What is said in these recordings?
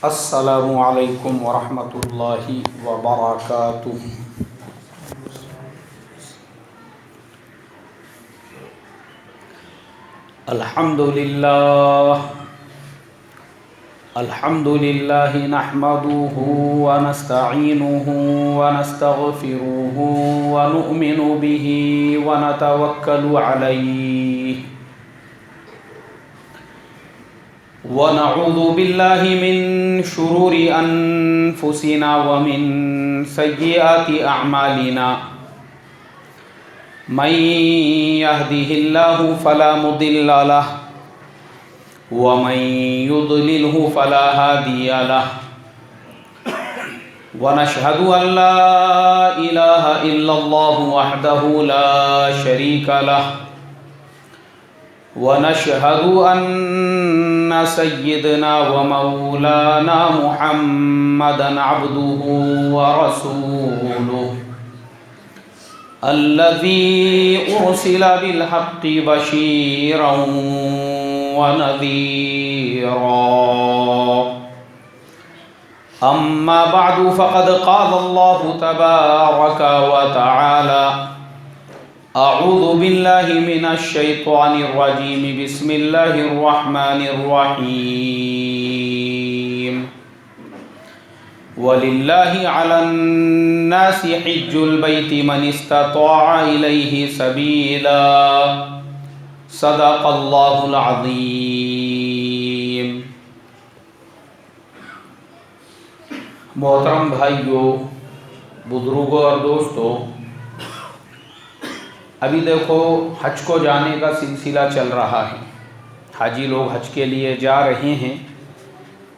السلام علیکم ورحمۃ اللہ وبرکاتہ۔ الحمد للہ نحمده ونستعینه ونستغفره ونؤمن به ونتوکل علیہ ونعوذ باللہ من شرور انفسنا ومن سیئات اعمالنا من يهده الله فلا مضل له ومن يضلله فلا هادي له ونشهد أن لا إله إلا الله وحده لا شريك له ونشهد أن سيدنا ومولانا محمدا عبده ورسوله الذي أرسل بالحق بشيرا ونذيرا أما بعد فقد قال الله تبارك وتعالى أعوذ بالله من الشيطان الرجيم بسم الله الرحمن الرحيم ولله على الناس حج البيت من استطاع إليه سبيلا صدق اللہ العظیم۔ محترم بھائیوں، بزرگوں اور دوستوں، ابھی دیکھو حج کو جانے کا سلسلہ چل رہا ہے، حاجی لوگ حج کے لیے جا رہے ہیں،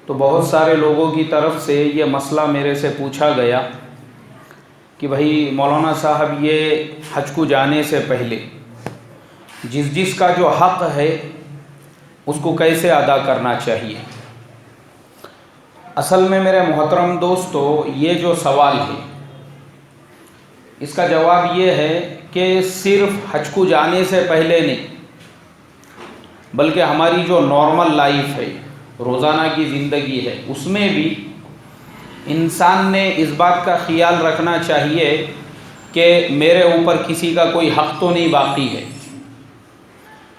تو بہت سارے لوگوں کی طرف سے یہ مسئلہ میرے سے پوچھا گیا کہ بھائی مولانا صاحب، یہ حج کو جانے سے پہلے جس کا جو حق ہے اس کو کیسے ادا کرنا چاہیے؟ اصل میں میرے محترم دوستو، یہ جو سوال ہے اس کا جواب یہ ہے کہ صرف حج کو جانے سے پہلے نہیں، بلکہ ہماری جو نارمل لائف ہے، روزانہ کی زندگی ہے، اس میں بھی انسان نے اس بات کا خیال رکھنا چاہیے کہ میرے اوپر کسی کا کوئی حق تو نہیں باقی ہے۔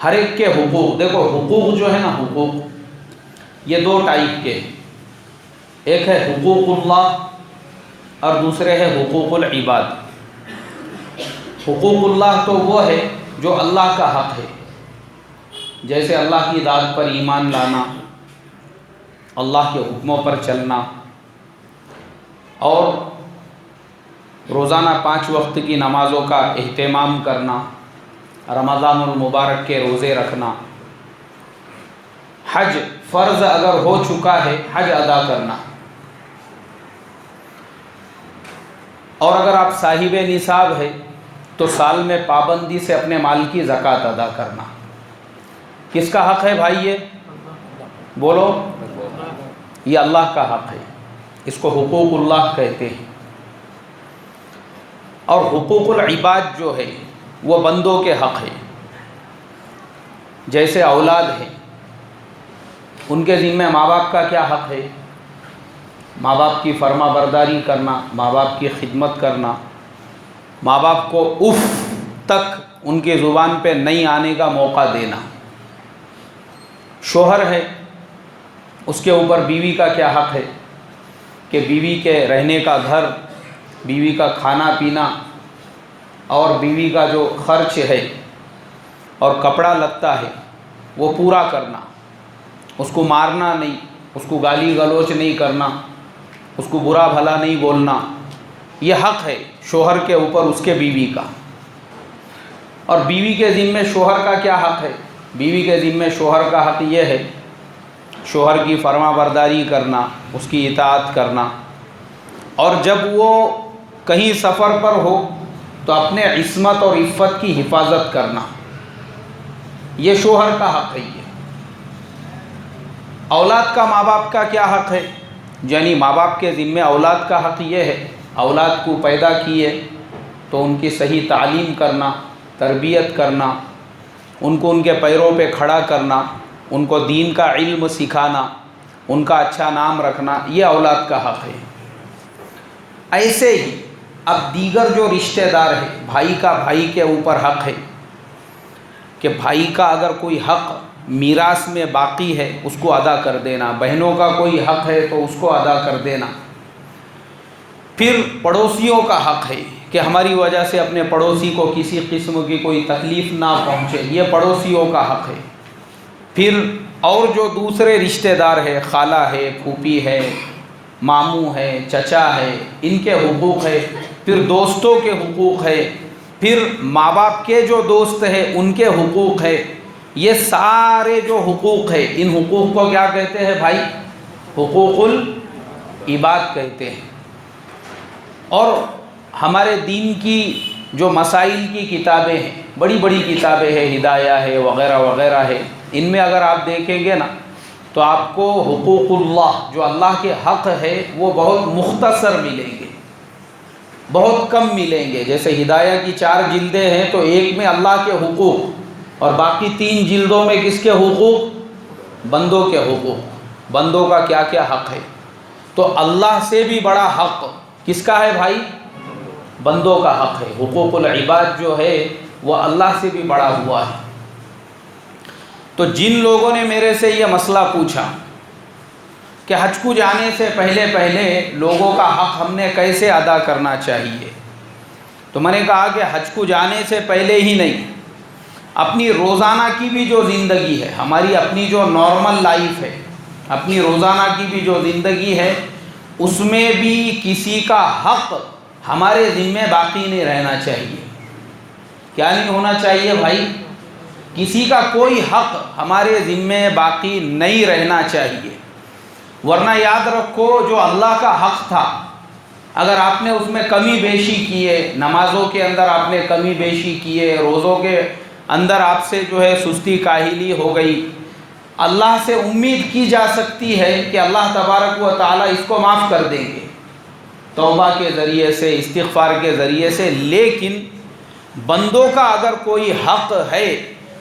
ہر ایک کے حقوق، دیکھو حقوق جو ہے نا، حقوق یہ دو ٹائپ کے ہیں، ایک ہے حقوق اللہ اور دوسرے ہے حقوق العباد۔ حقوق اللہ تو وہ ہے جو اللہ کا حق ہے، جیسے اللہ کی ذات پر ایمان لانا، اللہ کے حکموں پر چلنا، اور روزانہ 5 وقت کی نمازوں کا اہتمام کرنا، رمضان المبارک کے روزے رکھنا، حج فرض اگر ہو چکا ہے حج ادا کرنا، اور اگر آپ صاحب نصاب ہے تو سال میں پابندی سے اپنے مال کی زکوٰۃ ادا کرنا۔ کس کا حق ہے بھائی؟ یہ بولو، یہ اللہ کا حق ہے، اس کو حقوق اللہ کہتے ہیں۔ اور حقوق العباد جو ہے وہ بندوں کے حق ہے، جیسے اولاد ہے، ان کے ذمہ ماں باپ کا کیا حق ہے؟ ماں باپ کی فرما برداری کرنا، ماں باپ کی خدمت کرنا، ماں باپ کو اف تک ان کی زبان پہ نہیں آنے کا موقع دینا۔ شوہر ہے، اس کے اوپر بیوی کا کیا حق ہے کہ بیوی کے رہنے کا گھر، بیوی کا کھانا پینا اور بیوی کا جو خرچ ہے اور کپڑا لتا ہے وہ پورا کرنا، اس کو مارنا نہیں، اس کو گالی گلوچ نہیں کرنا، اس کو برا بھلا نہیں بولنا، یہ حق ہے شوہر کے اوپر اس کے بیوی کا۔ اور بیوی کے ذمہ شوہر کا کیا حق ہے؟ بیوی کے ذمہ شوہر کا حق یہ ہے شوہر کی فرما برداری کرنا، اس کی اطاعت کرنا، اور جب وہ کہیں سفر پر ہو تو اپنے عصمت اور عفت کی حفاظت کرنا، یہ شوہر کا حق ہے۔ یہ اولاد کا ماں باپ کا کیا حق ہے؟ یعنی ماں باپ کے ذمہ اولاد کا حق یہ ہے، اولاد کو پیدا کیے تو ان کی صحیح تعلیم کرنا، تربیت کرنا، ان کو ان کے پیروں پہ کھڑا کرنا، ان کو دین کا علم سکھانا، ان کا اچھا نام رکھنا، یہ اولاد کا حق ہے۔ ایسے ہی اب دیگر جو رشتہ دار ہیں، بھائی کا بھائی کے اوپر حق ہے کہ بھائی کا اگر کوئی حق میراث میں باقی ہے اس کو ادا کر دینا، بہنوں کا کوئی حق ہے تو اس کو ادا کر دینا۔ پھر پڑوسیوں کا حق ہے کہ ہماری وجہ سے اپنے پڑوسی کو کسی قسم کی کوئی تکلیف نہ پہنچے، یہ پڑوسیوں کا حق ہے۔ پھر اور جو دوسرے رشتہ دار ہے، خالہ ہے، پھوپھی ہے، ماموں ہے، چچا ہے، ان کے حقوق ہے۔ پھر دوستوں کے حقوق ہے، پھر ماں باپ کے جو دوست ہیں ان کے حقوق ہے۔ یہ سارے جو حقوق ہیں، ان حقوق کو کیا کہتے ہیں بھائی؟ حقوق العباد کہتے ہیں۔ اور ہمارے دین کی جو مسائل کی کتابیں ہیں، بڑی بڑی کتابیں ہیں، ہدایہ ہے وغیرہ وغیرہ ہے، ان میں اگر آپ دیکھیں گے نا تو آپ کو حقوق اللہ، جو اللہ کے حق ہے، وہ بہت مختصر ملیں گے، بہت کم ملیں گے۔ جیسے ہدایہ کی 4 جلدیں ہیں تو ایک میں اللہ کے حقوق اور باقی 3 جلدوں میں کس کے حقوق؟ بندوں کے حقوق، بندوں کا کیا کیا حق ہے۔ تو اللہ سے بھی بڑا حق کس کا ہے بھائی؟ بندوں کا حق ہے۔ حقوق العباد جو ہے وہ اللہ سے بھی بڑا ہوا ہے۔ تو جن لوگوں نے میرے سے یہ مسئلہ پوچھا کہ حج کو جانے سے پہلے لوگوں کا حق ہم نے کیسے ادا کرنا چاہیے، تو میں نے کہا کہ حج کو جانے سے پہلے ہی نہیں، اپنی روزانہ کی بھی جو زندگی ہے، ہماری اپنی جو نارمل لائف ہے، اپنی روزانہ کی بھی جو زندگی ہے، اس میں بھی کسی کا حق ہمارے ذمہ باقی نہیں رہنا چاہیے۔ کیا نہیں ہونا چاہیے بھائی؟ کسی کا کوئی حق ہمارے ذمہ باقی نہیں رہنا چاہیے، ورنہ یاد رکھو جو اللہ کا حق تھا، اگر آپ نے اس میں کمی بیشی کیے، نمازوں کے اندر آپ نے کمی بیشی کیے، روزوں کے اندر آپ سے جو ہے سستی کاہلی ہو گئی، اللہ سے امید کی جا سکتی ہے کہ اللہ تبارک و تعالی اس کو معاف کر دیں گے توبہ کے ذریعے سے، استغفار کے ذریعے سے۔ لیکن بندوں کا اگر کوئی حق ہے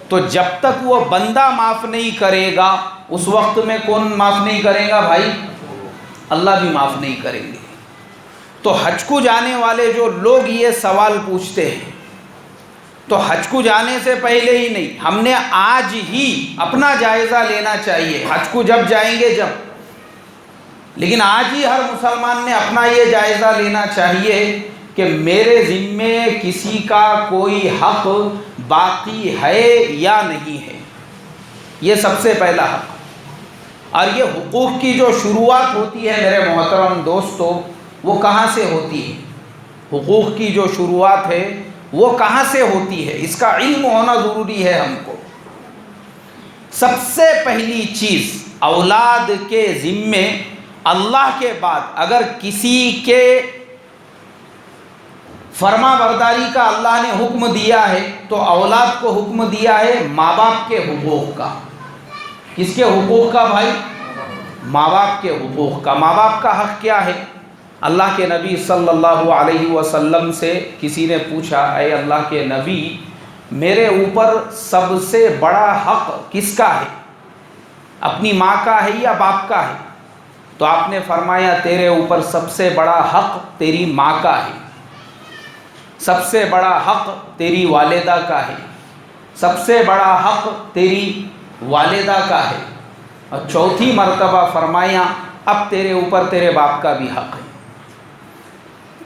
تو جب تک وہ بندہ معاف نہیں کرے گا، اس وقت میں کون معاف نہیں کرے گا بھائی؟ اللہ بھی معاف نہیں کریں گے۔ تو حج کو جانے والے جو لوگ یہ سوال پوچھتے ہیں، تو حج کو جانے سے پہلے ہی نہیں، ہم نے آج ہی اپنا جائزہ لینا چاہیے۔ حج کو جب جائیں گے جب، لیکن آج ہی ہر مسلمان نے اپنا یہ جائزہ لینا چاہیے کہ میرے ذمے کسی کا کوئی حق باقی ہے یا نہیں ہے۔ یہ سب سے پہلا حق۔ اور یہ حقوق کی جو شروعات ہوتی ہے میرے محترم دوستو، وہ کہاں سے ہوتی ہے؟ حقوق کی جو شروعات ہے وہ کہاں سے ہوتی ہے، اس کا علم ہونا ضروری ہے ہم کو۔ سب سے پہلی چیز، اولاد کے ذمے اللہ کے بعد اگر کسی کے فرما برداری کا اللہ نے حکم دیا ہے تو اولاد کو حکم دیا ہے ماں باپ کے حقوق کا۔ کس کے حقوق کا بھائی؟ ماں باپ کے حقوق کا۔ ماں باپ کا حق کیا ہے؟ اللہ کے نبی صلی اللہ علیہ وسلم سے کسی نے پوچھا، اے اللہ کے نبی، میرے اوپر سب سے بڑا حق کس کا ہے؟ اپنی ماں کا ہے یا باپ کا ہے؟ تو آپ نے فرمایا تیرے اوپر سب سے بڑا حق تیری ماں کا ہے، سب سے بڑا حق تیری والدہ کا ہے، سب سے بڑا حق تیری والدہ کا ہے، اور چوتھی مرتبہ فرمایا اب تیرے اوپر تیرے باپ کا بھی حق ہے۔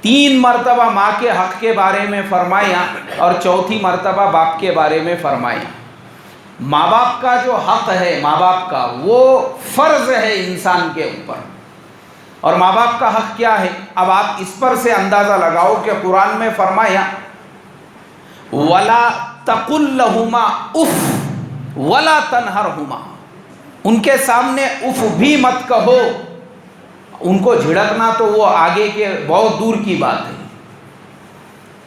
3 مرتبہ ماں کے حق کے بارے میں فرمایا اور چوتھی مرتبہ باپ کے بارے میں فرمایا۔ ماں باپ کا جو حق ہے، ماں باپ کا وہ فرض ہے انسان کے اوپر۔ اور ماں باپ کا حق کیا ہے؟ اب آپ اس پر سے اندازہ لگاؤ کہ قرآن میں فرمایا وَلَا تَقُلْ لَهُمَا اُفْ وَلَا تَنْهَرْهُمَا، ان کے سامنے اف بھی مت کہو۔ ان کو جھڑکنا تو وہ آگے کے بہت دور کی بات ہے۔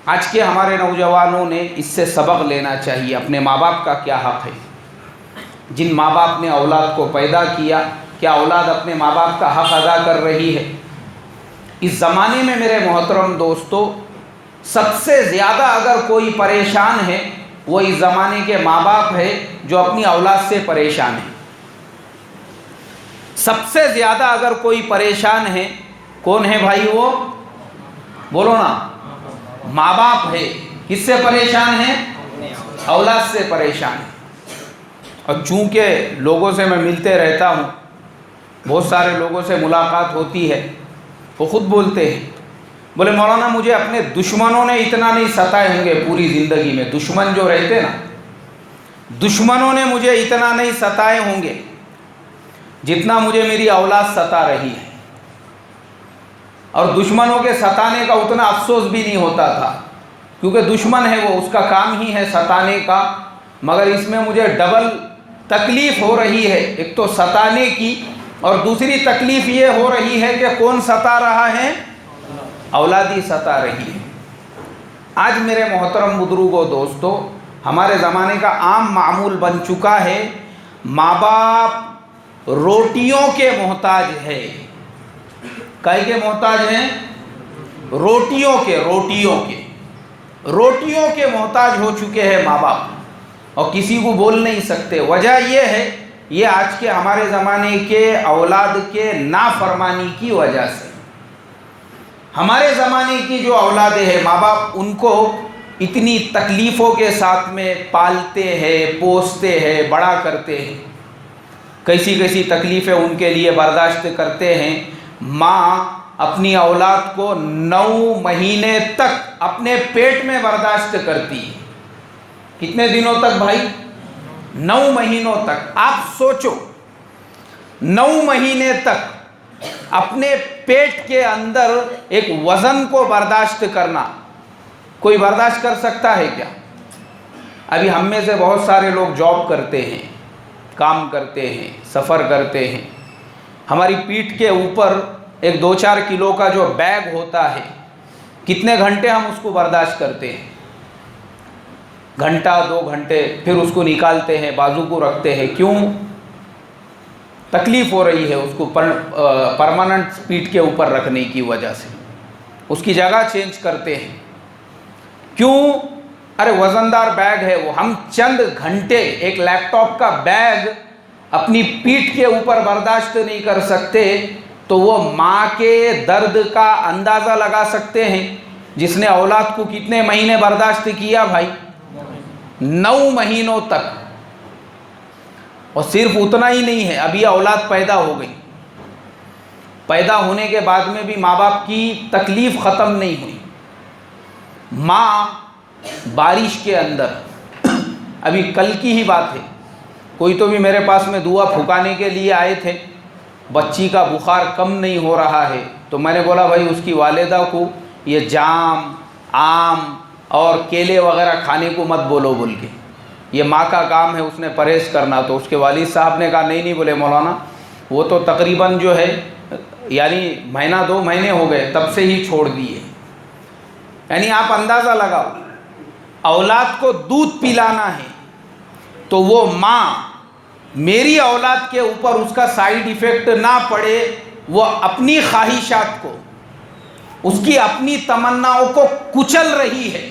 آج کے ہمارے نوجوانوں نے اس سے سبق لینا چاہیے، اپنے ماں باپ کا کیا حق ہے۔ جن ماں باپ نے اولاد کو پیدا کیا، کیا اولاد اپنے ماں باپ کا حق ادا کر رہی ہے؟ اس زمانے میں میرے محترم دوستو، سب سے زیادہ اگر کوئی پریشان ہے وہ اس زمانے کے ماں باپ ہے جو اپنی اولاد سے پریشان ہے۔ سب سے زیادہ اگر کوئی پریشان ہے کون ہے بھائی؟ وہ بولو نا، ماں باپ ہے۔ کس سے پریشان ہے؟ اولاد سے پریشان ہے۔ اور چونکہ لوگوں سے میں ملتے رہتا ہوں، بہت سارے لوگوں سے ملاقات ہوتی ہے، وہ خود بولتے ہیں، بولے مولانا مجھے اپنے دشمنوں نے اتنا نہیں ستائے ہوں گے پوری زندگی میں۔ دشمن جو رہتے نا، دشمنوں نے مجھے اتنا نہیں ستائے ہوں گے جتنا مجھے میری اولاد ستا رہی ہے، اور دشمنوں کے ستانے کا اتنا افسوس بھی نہیں ہوتا تھا، کیونکہ دشمن ہے وہ، اس کا کام ہی ہے ستانے کا، مگر اس میں مجھے ڈبل تکلیف ہو رہی ہے، ایک تو ستانے کی، اور دوسری تکلیف یہ ہو رہی ہے کہ کون ستا رہا ہے؟ اولادی ستا رہی ہے۔ آج میرے محترم بزرگوں دوستو، ہمارے زمانے کا عام معمول بن چکا ہے، ماں باپ روٹیوں کے محتاج ہے۔ کائے کے محتاج ہیں؟ روٹیوں کے محتاج ہو چکے ہیں ماں باپ، اور کسی کو بول نہیں سکتے۔ وجہ یہ ہے، یہ آج کے ہمارے زمانے کے اولاد کے نافرمانی کی وجہ سے۔ ہمارے زمانے کی جو اولادیں ہیں، ماں باپ ان کو اتنی تکلیفوں کے ساتھ میں پالتے ہیں، پوستے ہیں، بڑا کرتے ہیں، کیسی کیسی تکلیفیں ان کے لیے برداشت کرتے ہیں۔ ماں اپنی اولاد کو 9 مہینے تک اپنے پیٹ میں برداشت کرتی ہے۔ کتنے دنوں تک بھائی؟ 9 مہینوں تک۔ آپ سوچو، 9 مہینے تک اپنے پیٹ کے اندر ایک وزن کو برداشت کرنا، کوئی برداشت کر سکتا ہے کیا؟ ابھی ہم میں سے بہت سارے لوگ جاب کرتے ہیں، کام کرتے ہیں، سفر کرتے ہیں، ہماری پیٹھ کے اوپر ایک 2-4 کلو کا جو بیگ ہوتا ہے، کتنے گھنٹے ہم اس کو برداشت کرتے ہیں؟ گھنٹہ 2 گھنٹے، پھر اس کو نکالتے ہیں، بازو کو رکھتے ہیں۔ کیوں؟ تکلیف ہو رہی ہے اس کو پرماننٹ پیٹھ کے اوپر رکھنے کی وجہ سے، اس کی جگہ چینج کرتے ہیں۔ کیوں؟ ارے وزندار بیگ ہے وہ، ہم چند گھنٹے ایک لیپ ٹاپ کا بیگ اپنی پیٹھ کے اوپر برداشت نہیں کر سکتے، تو وہ ماں کے درد کا اندازہ لگا سکتے ہیں جس نے اولاد کو کتنے مہینے برداشت کیا بھائی؟ 9 مہینوں تک۔ اور صرف اتنا ہی نہیں ہے، ابھی اولاد پیدا ہو گئی، پیدا ہونے کے بعد میں بھی ماں باپ کی تکلیف ختم نہیں ہوئی۔ ماں بارش کے اندر، ابھی کل کی ہی بات ہے، کوئی تو بھی میرے پاس میں دعا پھکانے کے لیے آئے تھے، بچی کا بخار کم نہیں ہو رہا ہے، تو میں نے بولا بھائی اس کی والدہ کو یہ جام، آم اور کیلے وغیرہ کھانے کو مت بولو بول کے، یہ ماں کا کام ہے، اس نے پرہیز کرنا۔ تو اس کے والد صاحب نے کہا نہیں بولے مولانا، وہ تو تقریباً جو ہے یعنی 1-2 مہینے ہو گئے تب سے ہی چھوڑ دیے۔ یعنی آپ اندازہ لگاؤ، اولاد کو دودھ پلانا ہے تو وہ ماں، میری اولاد کے اوپر اس کا سائیڈ ایفیکٹ نہ پڑے، وہ اپنی خواہشات کو، اس کی اپنی تمناؤں کو کچل رہی ہے۔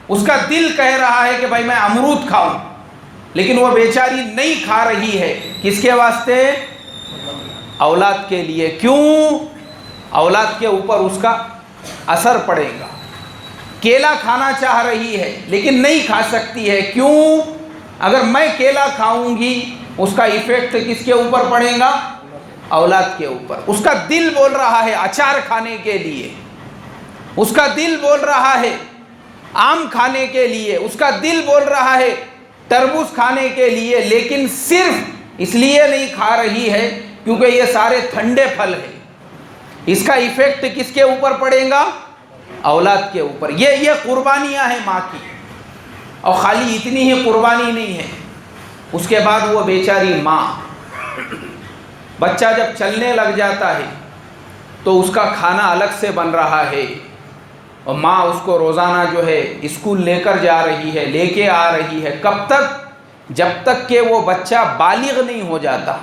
اس کا دل کہہ رہا ہے کہ بھائی میں امرود کھاؤں، لیکن وہ بیچاری نہیں کھا رہی ہے۔ کس کے واسطے؟ اولاد کے لیے۔ کیوں؟ اولاد کے اوپر اس کا اثر پڑے گا۔ کیلا کھانا چاہ رہی ہے لیکن نہیں کھا سکتی ہے، کیوں؟ اگر میں کیلا کھاؤں گی اس کا ایفیکٹ کس کے اوپر پڑے گا؟ اولاد کے اوپر۔ اس کا دل بول رہا ہے اچار کھانے کے لیے، اس کا دل بول رہا ہے آم کھانے کے لیے، اس کا دل بول رہا ہے تربوز کھانے کے لیے، لیکن صرف اس لیے نہیں کھا رہی ہے کیونکہ یہ سارے ٹھنڈے پھل ہیں۔ اس کا ایفیکٹ کس کے اوپر پڑے گا؟ اولاد کے اوپر۔ یہ قربانیاں ہیں ماں کی، اور خالی اتنی ہی قربانی نہیں ہے، اس کے بعد وہ بیچاری ماں، بچہ جب چلنے لگ جاتا ہے تو اس کا کھانا الگ سے بن رہا ہے، اور ماں اس کو روزانہ جو ہے اسکول لے کر جا رہی ہے، لے کے آ رہی ہے۔ کب تک؟ جب تک کہ وہ بچہ بالغ نہیں ہو جاتا۔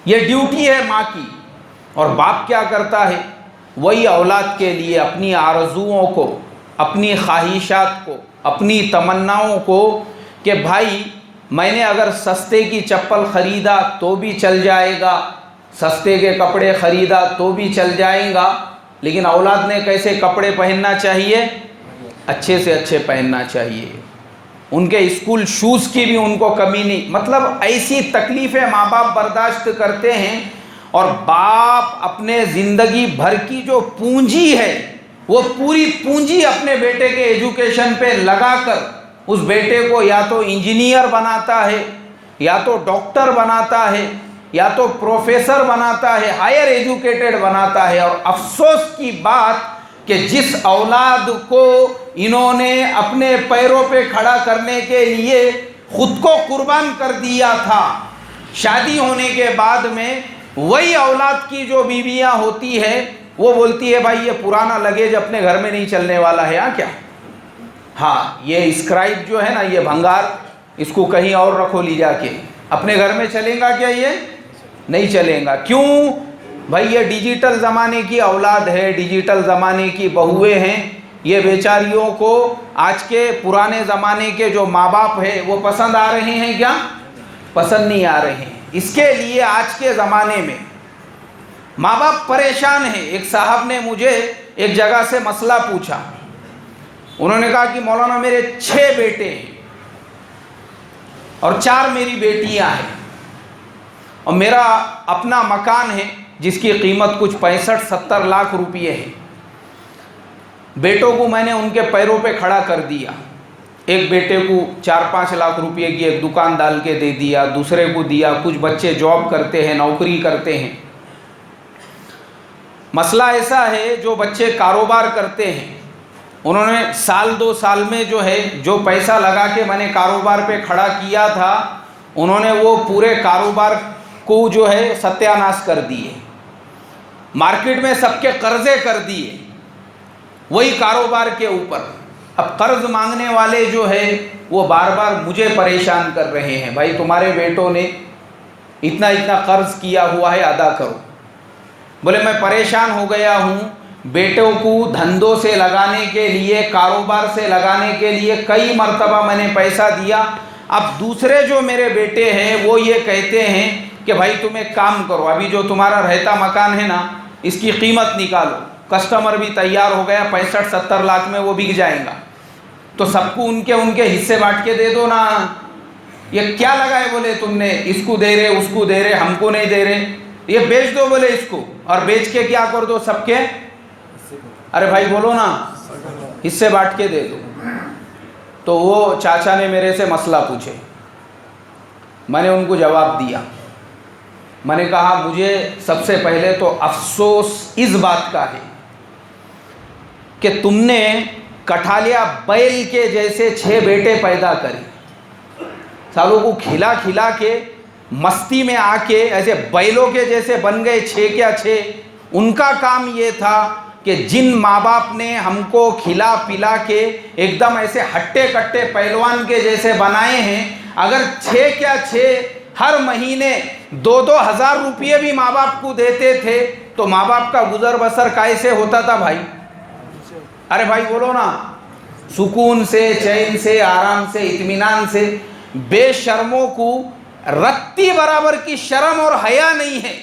یہ ڈیوٹی ہے ماں کی۔ اور باپ کیا کرتا ہے؟ وہی اولاد کے لیے اپنی آرزوؤں کو، اپنی خواہشات کو، اپنی تمناؤں کو، کہ بھائی میں نے اگر سستے کی چپل خریدا تو بھی چل جائے گا، سستے کے کپڑے خریدا تو بھی چل جائیں گا، لیکن اولاد نے کیسے کپڑے پہننا چاہیے؟ اچھے سے اچھے پہننا چاہیے۔ ان کے اسکول شوز کی بھی ان کو کمی نہیں، مطلب ایسی تکلیفیں ماں باپ برداشت کرتے ہیں، اور باپ اپنے زندگی بھر کی جو پونجی ہے وہ پوری پونجی اپنے بیٹے کے ایجوکیشن پہ لگا کر اس بیٹے کو یا تو انجینئر بناتا ہے، یا تو ڈاکٹر بناتا ہے، یا تو پروفیسر بناتا ہے، ہائر ایجوکیٹڈ بناتا ہے۔ اور افسوس کی بات کہ جس اولاد کو انہوں نے اپنے پیروں پہ کھڑا کرنے کے لیے خود کو قربان کر دیا تھا، شادی ہونے کے بعد میں وہی اولاد کی جو بیویاں ہوتی ہے وہ بولتی ہے بھائی یہ پرانا لگیج اپنے گھر میں نہیں چلنے والا ہے، کیا ہاں یہ اسکرائب جو ہے نا، یہ بھنگار، اس کو کہیں اور رکھو لی جا کے، اپنے گھر میں چلیں گا کیا؟ یہ نہیں چلیں گا۔ کیوں بھائی؟ یہ ڈیجیٹل زمانے کی اولاد ہے، ڈیجیٹل زمانے کی بہویں ہیں، یہ بیچاریوں کو آج کے پرانے زمانے کے جو ماں باپ ہیں وہ پسند آ رہے ہیں کیا؟ پسند نہیں آ رہے ہیں۔ اس کے لیے آج کے زمانے میں ماں باپ پریشان ہیں۔ ایک صاحب نے مجھے ایک جگہ سے مسئلہ پوچھا، انہوں نے کہا کہ مولانا میرے 6 بیٹے ہیں اور 4 میری بیٹیاں ہیں، اور میرا اپنا مکان ہے جس کی قیمت کچھ 65-70 لاکھ روپئے ہے۔ بیٹوں کو میں نے ان کے پیروں پہ کھڑا کر دیا، ایک بیٹے کو 4-5 لاکھ روپئے کی ایک دکان ڈال کے دے دیا، دوسرے کو دیا، کچھ بچے جاب کرتے ہیں، نوکری کرتے ہیں۔ مسئلہ ایسا ہے جو بچے کاروبار کرتے ہیں، انہوں نے سال 2 سال میں جو ہے جو پیسہ لگا کے میں نے کاروبار پہ کھڑا کیا تھا، انہوں نے وہ پورے کاروبار کو جو ہے ستیہ ناش کر دیے، مارکیٹ میں سب کے قرضے کر دیے وہی کاروبار کے اوپر۔ اب قرض مانگنے والے جو ہے وہ بار بار مجھے پریشان کر رہے ہیں، بھائی تمہارے بیٹوں نے اتنا قرض کیا ہوا ہے، ادا کرو۔ بولے میں پریشان ہو گیا ہوں، بیٹوں کو دھندوں سے لگانے کے لیے، کاروبار سے لگانے کے لیے کئی مرتبہ میں نے پیسہ دیا، اب دوسرے جو میرے بیٹے ہیں وہ یہ کہتے ہیں کہ بھائی تم ایک کام کرو، ابھی جو تمہارا رہتا مکان ہے نا اس کی قیمت نکالو، کسٹمر بھی تیار ہو گیا، 65-70 لاکھ میں وہ بک جائیں گا، تو سب کو ان کے حصے بانٹ کے دے دو نا۔ یہ کیا لگا ہے؟ بولے تم نے اس کو دے رہے، اس کو دے رہے، ہم کو نہیں دے رہے، یہ بیچ دو بولے اس کو، اور بیچ کے کیا کر دو سب کے، ارے بھائی بولو نا، حصے بانٹ کے دے دو۔ تو وہ چاچا نے میرے سے مسئلہ پوچھے، میں نے ان کو جواب دیا، میں نے کہا مجھے سب سے پہلے تو افسوس اس بات کا ہے کہ تم نے کٹھالیا بیل کے جیسے 6 بیٹے پیدا کرے، سالوں کو کھلا کھلا کے مستی میں آ کے ایسے بیلوں کے جیسے بن گئے 6 کیا 6۔ ان کا کام یہ تھا کہ جن ماں باپ نے ہم کو کھلا پلا کے ایک دم ایسے ہٹے کٹے پہلوان کے جیسے بنائے ہیں، اگر 6 کیا 6 ہر مہینے 2-2 ہزار روپئے بھی ماں باپ کو دیتے تھے تو ماں باپ کا گزر بسر کیسے ہوتا تھا بھائی؟ ارے بھائی بولو نا، سکون سے، چین سے، آرام سے، اطمینان سے۔ بے شرموں کو رتی برابر کی شرم اور حیا نہیں ہے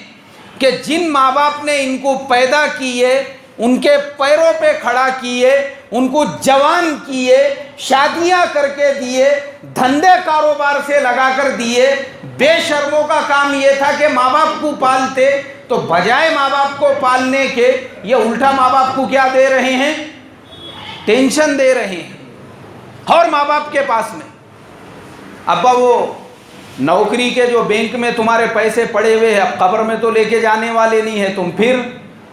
کہ جن ماں باپ نے ان کو پیدا کیے، ان کے پیروں پہ کھڑا کیے، ان کو جوان کیے، شادیاں کر کے دیے، دھندے کاروبار سے لگا کر دیے، بے شرموں کا کام یہ تھا کہ ماں باپ کو پالتے، تو بجائے ماں باپ کو پالنے کے یہ الٹا ماں باپ کو کیا دے رہے ہیں؟ ٹینشن دے رہے ہیں۔ اور ماں باپ کے پاس میں ابا وہ نوکری کے جو بینک میں تمہارے پیسے پڑے ہوئے ہیں، اب قبر میں تو لے کے جانے والے نہیں ہیں تم، پھر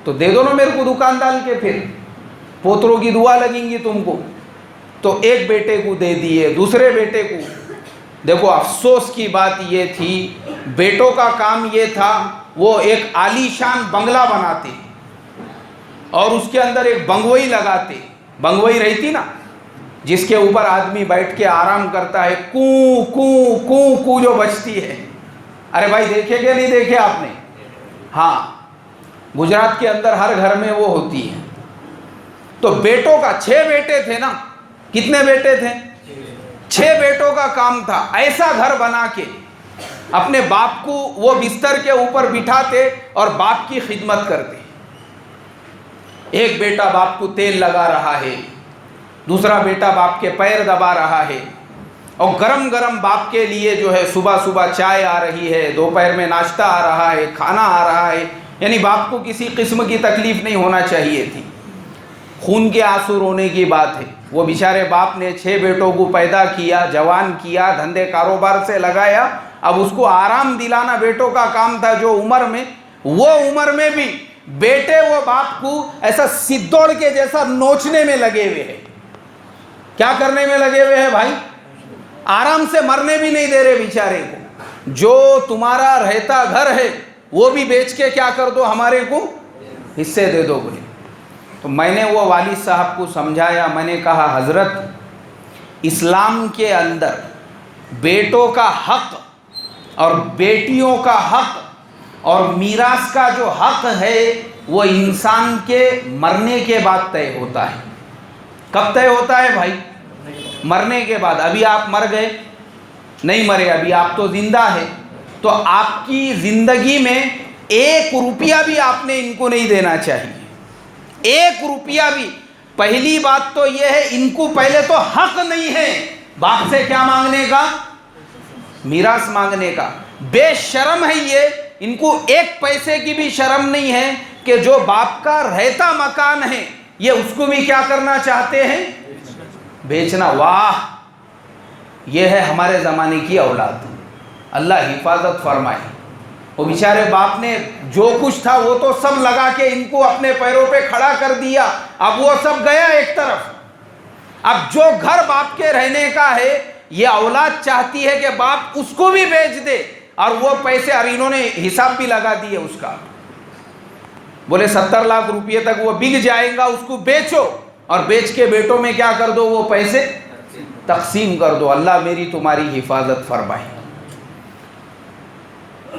تو دے دو نا میرے کو دکان ڈال کے، پھر پوتروں کی دعا لگیں گی تم کو۔ تو ایک بیٹے کو دے دیے، دوسرے بیٹے کو۔ دیکھو افسوس کی بات یہ تھی، بیٹوں کا کام یہ تھا وہ ایک عالی شان بنگلہ بناتے اور اس کے اندر ایک بنگوئی لگاتے، بنگوئی رہتی نا جس کے اوپر آدمی بیٹھ کے آرام کرتا ہے، کوں کوں کوں کوں جو بجتی ہے۔ ارے بھائی دیکھے کہ نہیں دیکھے آپ نے؟ ہاں، گجرات کے اندر ہر گھر میں وہ ہوتی ہے۔ تو بیٹوں کا 6 بیٹے تھے نا، کتنے بیٹے تھے؟ 6 بیٹوں کا کام تھا ایسا گھر بنا کے اپنے باپ کو وہ بستر کے اوپر بٹھاتے اور باپ کی خدمت کرتے. ایک بیٹا باپ کو تیل لگا رہا ہے، دوسرا بیٹا باپ کے پیر دبا رہا ہے، اور گرم گرم باپ کے لیے جو ہے صبح صبح چائے آ رہی ہے، دوپہر میں ناشتہ آ رہا ہے، کھانا آ رہا ہے. یعنی باپ کو کسی قسم کی تکلیف نہیں ہونا چاہیے تھی. خون کے آنسو رونے کی بات ہے. وہ بیچارے باپ نے 6 بیٹوں کو پیدا کیا، جوان کیا، دھندے کاروبار سے لگایا. اب اس کو آرام دلانا بیٹوں کا کام تھا. جو عمر میں، وہ عمر میں بھی بیٹے وہ باپ کو ایسا سدوڑ کے جیسا نوچنے میں لگے ہوئے ہیں. کیا کرنے میں لگے ہوئے ہیں بھائی؟ آرام سے مرنے بھی نہیں دے رہے بیچارے کو. جو تمہارا رہتا گھر ہے وہ بھی بیچ کے کیا کر دو، ہمارے کو حصے دے دو بولے. تو میں نے وہ والد صاحب کو سمجھایا. میں نے کہا حضرت، اسلام کے اندر بیٹوں کا حق اور بیٹیوں کا حق اور میراث کا جو حق ہے وہ انسان کے مرنے کے بعد طے ہوتا ہے. کب طے ہوتا ہے بھائی؟ مرنے کے بعد. ابھی آپ مر گئے؟ نہیں مرے، ابھی آپ تو زندہ ہے. تو آپ کی زندگی میں 1 روپیہ بھی آپ نے ان کو نہیں دینا چاہیے. 1 روپیہ بھی. پہلی بات تو یہ ہے، ان کو پہلے تو حق نہیں ہے باپ سے کیا مانگنے کا؟ میراث مانگنے کا. بے شرم ہے یہ. ان کو 1 پیسے کی بھی شرم نہیں ہے کہ جو باپ کا رہتا مکان ہے یہ اس کو بھی کیا کرنا چاہتے ہیں؟ بیچنا. واہ، یہ ہے ہمارے زمانے کی اولاد. اللہ حفاظت فرمائے. وہ بیچارے باپ نے جو کچھ تھا وہ تو سب لگا کے ان کو اپنے پیروں پہ کھڑا کر دیا. اب وہ سب گیا ایک طرف. اب جو گھر باپ کے رہنے کا ہے یہ اولاد چاہتی ہے کہ باپ اس کو بھی بیچ دے اور وہ پیسے، اور انہوں نے حساب بھی لگا دیے اس کا. بولے 70 لاکھ روپے تک وہ بک جائے گا، اس کو بیچو اور بیچ کے بیٹوں میں کیا کر دو، وہ پیسے تقسیم کر دو. اللہ میری تمہاری حفاظت فرمائے.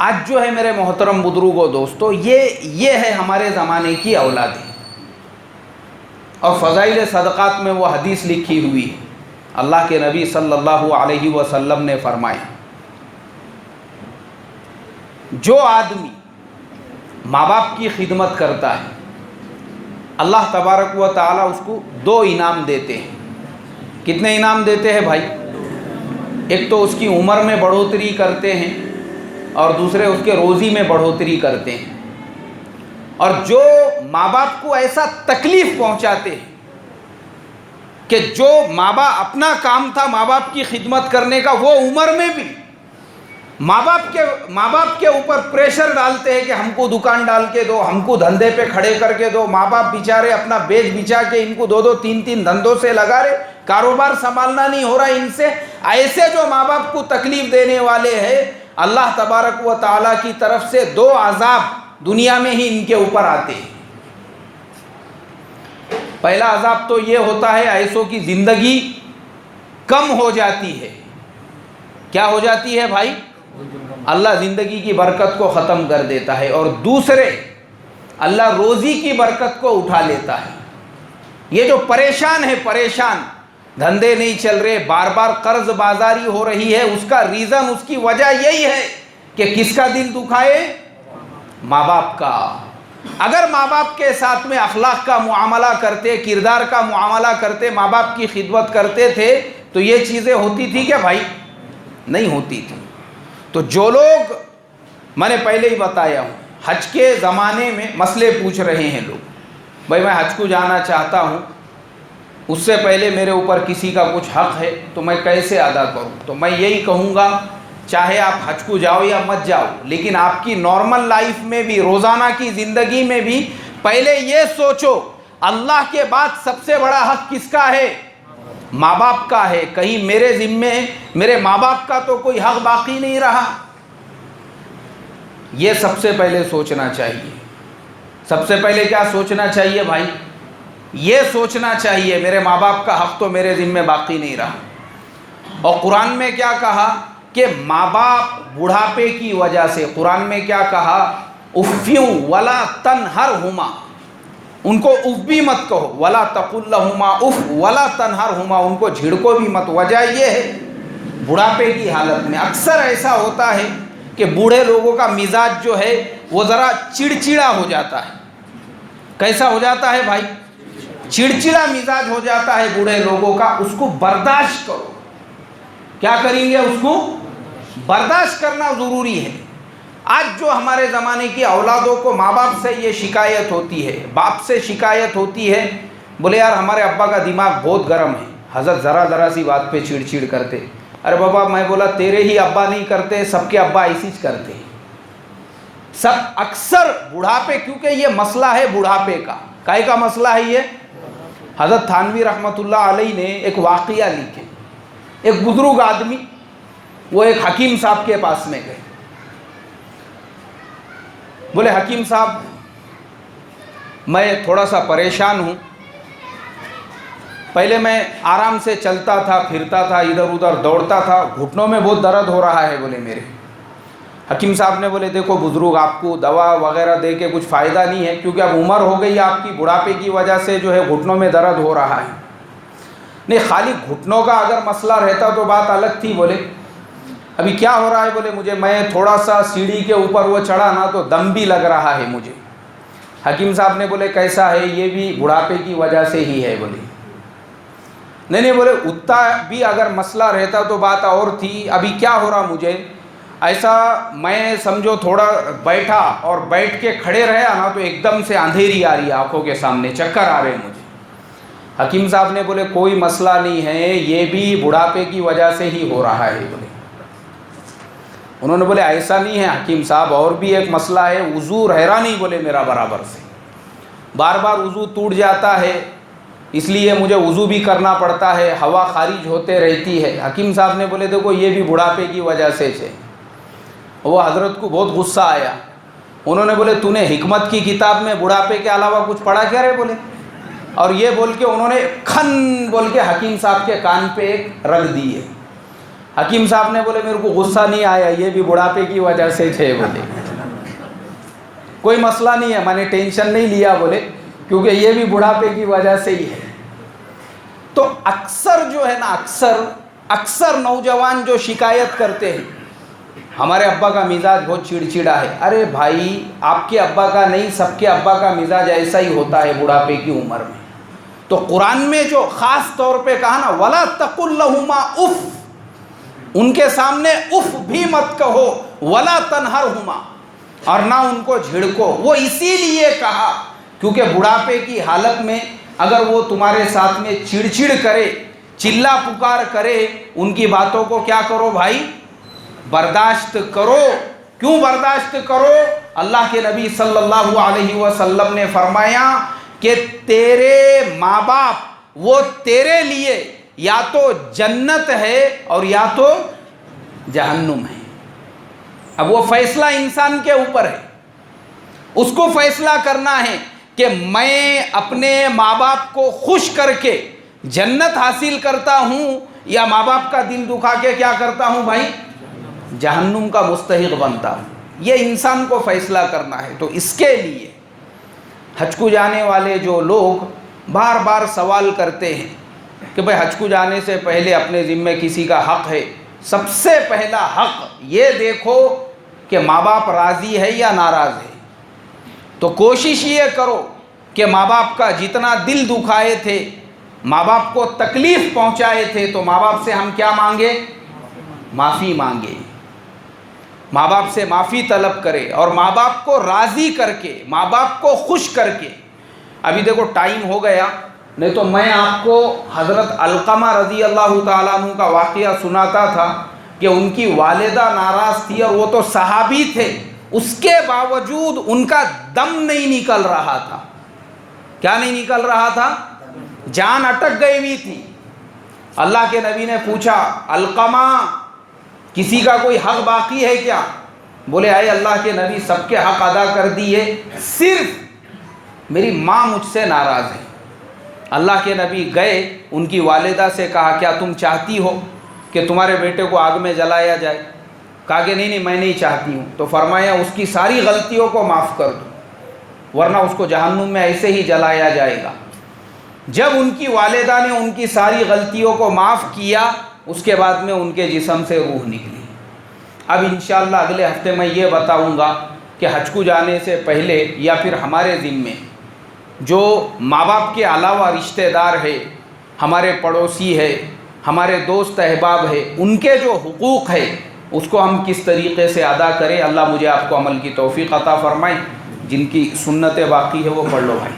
آج جو ہے میرے محترم بزرگوں دوستو، یہ ہے ہمارے زمانے کی اولادیں. اور فضائل صدقات میں وہ حدیث لکھی ہوئی ہے. اللہ کے نبی صلی اللہ علیہ وسلم نے فرمایا، جو آدمی ماں باپ کی خدمت کرتا ہے اللہ تبارک و تعالیٰ اس کو 2 انعام دیتے ہیں. کتنے انعام دیتے ہیں بھائی؟ ایک تو اس کی عمر میں بڑھوتری کرتے ہیں اور دوسرے اس کے روزی میں بڑھوتری کرتے ہیں. اور جو ماں باپ کو ایسا تکلیف پہنچاتے ہیں کہ جو ماں باپ اپنا کام تھا ماں باپ کی خدمت کرنے کا، وہ عمر میں بھی ماں باپ کے اوپر پریشر ڈالتے ہیں کہ ہم کو دکان ڈال کے دو، ہم کو دھندے پہ کھڑے کر کے دو. ماں باپ بیچارے اپنا بیچ بچا کے ان کو 2 3 دھندوں سے لگا رہے، کاروبار سنبھالنا نہیں ہو رہا ان سے. ایسے جو ماں باپ کو تکلیف دینے والے ہیں، اللہ تبارک و تعالیٰ کی طرف سے 2 عذاب دنیا میں ہی ان کے اوپر آتے ہیں. پہلا عذاب تو یہ ہوتا ہے ایسوں کی زندگی کم ہو جاتی ہے. کیا ہو جاتی ہے بھائی؟ اللہ زندگی کی برکت کو ختم کر دیتا ہے. اور دوسرے، اللہ روزی کی برکت کو اٹھا لیتا ہے. یہ جو پریشان ہے، پریشان، دھندے نہیں چل رہے، بار بار قرض بازاری ہو رہی ہے، اس کا ریزن، اس کی وجہ یہی ہے کہ کس کا دل دکھائے؟ ماں باپ کا. اگر ماں باپ کے ساتھ میں اخلاق کا معاملہ کرتے، کردار کا معاملہ کرتے، ماں باپ کی خدمت کرتے تھے تو یہ چیزیں ہوتی تھی کیا بھائی؟ نہیں ہوتی تھی. تو جو لوگ، میں نے پہلے ہی بتایا ہوں، حج کے زمانے میں مسئلے پوچھ رہے ہیں لوگ، بھائی میں حج کو جانا چاہتا ہوں، اس سے پہلے میرے اوپر کسی کا کچھ حق ہے تو میں کیسے ادا کروں؟ تو میں یہی کہوں گا، چاہے آپ حج کو جاؤ یا مت جاؤ، لیکن آپ کی نارمل لائف میں بھی، روزانہ کی زندگی میں بھی پہلے یہ سوچو، اللہ کے بعد سب سے بڑا حق کس کا ہے؟ ماں باپ کا ہے. کہیں میرے ذمے میرے ماں باپ کا تو کوئی حق باقی نہیں رہا. یہ سب سے پہلے سوچنا چاہیے. سب سے پہلے کیا سوچنا چاہیے بھائی؟ یہ سوچنا چاہیے میرے ماں باپ کا حق تو میرے ذمے باقی نہیں رہا. اور قرآن میں کیا کہا کہ ماں باپ بڑھاپے کی وجہ سے، قرآن میں کیا کہا؟ افیوں ولا تنہرہما، ان کو اف بھی مت کہو، ولا تقل لہما اف ولا تنہرہما، ان کو جھڑکو بھی مت. وجہ یہ ہے بڑھاپے کی حالت میں اکثر ایسا ہوتا ہے کہ بوڑھے لوگوں کا مزاج جو ہے وہ ذرا چڑچڑا ہو جاتا ہے. کیسا ہو جاتا ہے بھائی؟ چڑچڑا مزاج ہو جاتا ہے بوڑھے لوگوں کا. اس کو برداشت کرو. کیا کریں گے؟ اس کو برداشت کرنا ضروری ہے. آج جو ہمارے زمانے کی اولادوں کو ماں باپ سے یہ شکایت ہوتی ہے، باپ سے شکایت ہوتی ہے، بولے یار ہمارے ابا کا دماغ بہت گرم ہے، حضرت ذرا سی بات پہ چڑ کرتے. ارے بابا میں بولا تیرے ہی ابا نہیں کرتے، سب کے ابا ایسی کرتے ہیں. سب اکثر بڑھاپے، کیونکہ یہ مسئلہ ہے بڑھاپے کا. کائے کا مسئلہ ہے یہ؟ حضرت تھانوی رحمۃ اللہ علیہ نے ایک واقعہ لکھے. ایک بزرگ آدمی وہ ایک حکیم صاحب کے پاس میں گئے. بولے حکیم صاحب میں تھوڑا سا پریشان ہوں، پہلے میں آرام سے چلتا تھا، پھرتا تھا، ادھر ادھر دوڑتا تھا، گھٹنوں میں بہت درد ہو رہا ہے بولے میرے. حکیم صاحب نے بولے دیکھو بزرگ آپ کو دوا وغیرہ دے کے کچھ فائدہ نہیں ہے، کیونکہ اب عمر ہو گئی آپ کی، بڑھاپے کی وجہ سے جو ہے گھٹنوں میں درد ہو رہا ہے. نہیں خالی گھٹنوں کا اگر مسئلہ رہتا تو بات الگ تھی. بولے ابھی کیا ہو رہا ہے؟ بولے مجھے میں تھوڑا سا سیڑھی کے اوپر وہ چڑھا نا تو دم بھی لگ رہا ہے مجھے. حکیم صاحب نے بولے کیسا ہے؟ یہ بھی بڑھاپے کی وجہ سے ہی ہے. بولے نہیں بولے اتنا بھی اگر مسئلہ رہتا تو بات اور تھی. ابھی کیا ہو رہا مجھے ایسا، میں سمجھو تھوڑا بیٹھا اور بیٹھ کے کھڑے رہا نا تو ایک دم سے اندھیری آ رہی ہے آنکھوں کے سامنے، چکر آ رہے ہیں مجھے. حکیم صاحب نے بولے کوئی مسئلہ نہیں ہے، یہ بھی بڑھاپے کی وجہ سے ہی ہو رہا ہے. بولے انہوں نے بولے ایسا نہیں ہے حکیم صاحب، اور بھی ایک مسئلہ ہے، وضو رہا نہیں بولے میرا برابر سے، بار بار وضو ٹوٹ جاتا ہے، اس لیے مجھے وضو بھی کرنا پڑتا ہے، ہوا خارج ہوتے رہتی ہے. حکیم صاحب نے بولے دیکھو یہ بھی بڑھاپے کی وجہ سے ہے. وہ حضرت کو بہت غصہ آیا. انہوں نے بولے تو نے حکمت کی کتاب میں بڑھاپے کے علاوہ کچھ پڑھا کیا رہے؟ بولے اور یہ بول کے انہوں نے کھن بول کے حکیم صاحب کے کان پہ ایک رکھ دی ہے. حکیم صاحب نے بولے میرے کو غصہ نہیں آیا، یہ بھی بڑھاپے کی وجہ سے ہے. بولے کوئی مسئلہ نہیں ہے، میں نے ٹینشن نہیں لیا بولے، کیونکہ یہ بھی بڑھاپے کی وجہ سے ہی ہے. تو اکثر جو ہے نا، اکثر نوجوان جو شکایت کرتے ہیں ہمارے ابا کا مزاج بہت چڑچڑا ہے. ارے بھائی آپ کے ابا کا نہیں، سب کے ابا کا مزاج ایسا ہی ہوتا ہے بڑھاپے کی عمر میں. تو قرآن میں جو خاص طور پہ کہا نا وَلَا تَقُلْ لَهُمَا اُف، ان کے سامنے اف بھی مت کہو، وَلَا تَنْهَرْهُمَا، اور نہ ان کو جھڑکو. وہ اسی لیے کہا کیونکہ بڑھاپے کی حالت میں اگر وہ تمہارے ساتھ میں چڑچڑ کرے، چلا پکار کرے، ان کی باتوں کو کیا کرو بھائی؟ برداشت کرو. کیوں برداشت کرو؟ اللہ کے نبی صلی اللہ علیہ وسلم نے فرمایا کہ تیرے ماں باپ وہ تیرے لیے یا تو جنت ہے اور یا تو جہنم ہے. اب وہ فیصلہ انسان کے اوپر ہے، اس کو فیصلہ کرنا ہے کہ میں اپنے ماں باپ کو خوش کر کے جنت حاصل کرتا ہوں یا ماں باپ کا دل دکھا کے کیا کرتا ہوں بھائی؟ جہنم کا مستحق بنتا ہوں. یہ انسان کو فیصلہ کرنا ہے. تو اس کے لیے حج کو جانے والے جو لوگ بار بار سوال کرتے ہیں کہ بھائی حج کو جانے سے پہلے اپنے ذمہ کسی کا حق ہے، سب سے پہلا حق یہ دیکھو کہ ماں باپ راضی ہے یا ناراض ہے. تو کوشش یہ کرو کہ ماں باپ کا جتنا دل دکھائے تھے، ماں باپ کو تکلیف پہنچائے تھے، تو ماں باپ سے ہم کیا مانگے؟ معافی مانگے. ماں باپ سے معافی طلب کرے اور ماں باپ کو راضی کر کے، ماں باپ کو خوش کر کے. ابھی دیکھو ٹائم ہو گیا، نہیں تو میں آپ کو حضرت علقمہ رضی اللہ تعالیٰ عنہ کا واقعہ سناتا تھا کہ ان کی والدہ ناراض تھی اور وہ تو صحابی تھے، اس کے باوجود ان کا دم نہیں نکل رہا تھا. کیا نہیں نکل رہا تھا؟ جان اٹک گئی ہوئی تھی. اللہ کے نبی نے پوچھا علقمہ کسی کا کوئی حق باقی ہے کیا؟ بولے اے اللہ کے نبی سب کے حق ادا کر دیے، صرف میری ماں مجھ سے ناراض ہے. اللہ کے نبی گئے، ان کی والدہ سے کہا کیا تم چاہتی ہو کہ تمہارے بیٹے کو آگ میں جلایا جائے؟ کہا کہ نہیں میں نہیں چاہتی ہوں. تو فرمایا اس کی ساری غلطیوں کو معاف کر دو، ورنہ اس کو جہنم میں ایسے ہی جلایا جائے گا. جب ان کی والدہ نے ان کی ساری غلطیوں کو معاف کیا اس کے بعد میں ان کے جسم سے روح نکلی۔ اب انشاءاللہ اگلے ہفتے میں یہ بتاؤں گا کہ حج کو جانے سے پہلے یا پھر ہمارے ذمے جو ماں باپ کے علاوہ رشتہ دار ہے، ہمارے پڑوسی ہے، ہمارے دوست احباب ہے، ان کے جو حقوق ہے اس کو ہم کس طریقے سے ادا کریں۔ اللہ مجھے آپ کو عمل کی توفیق عطا فرمائے۔ جن کی سنتیں باقی ہے وہ پڑھ لو بھائی۔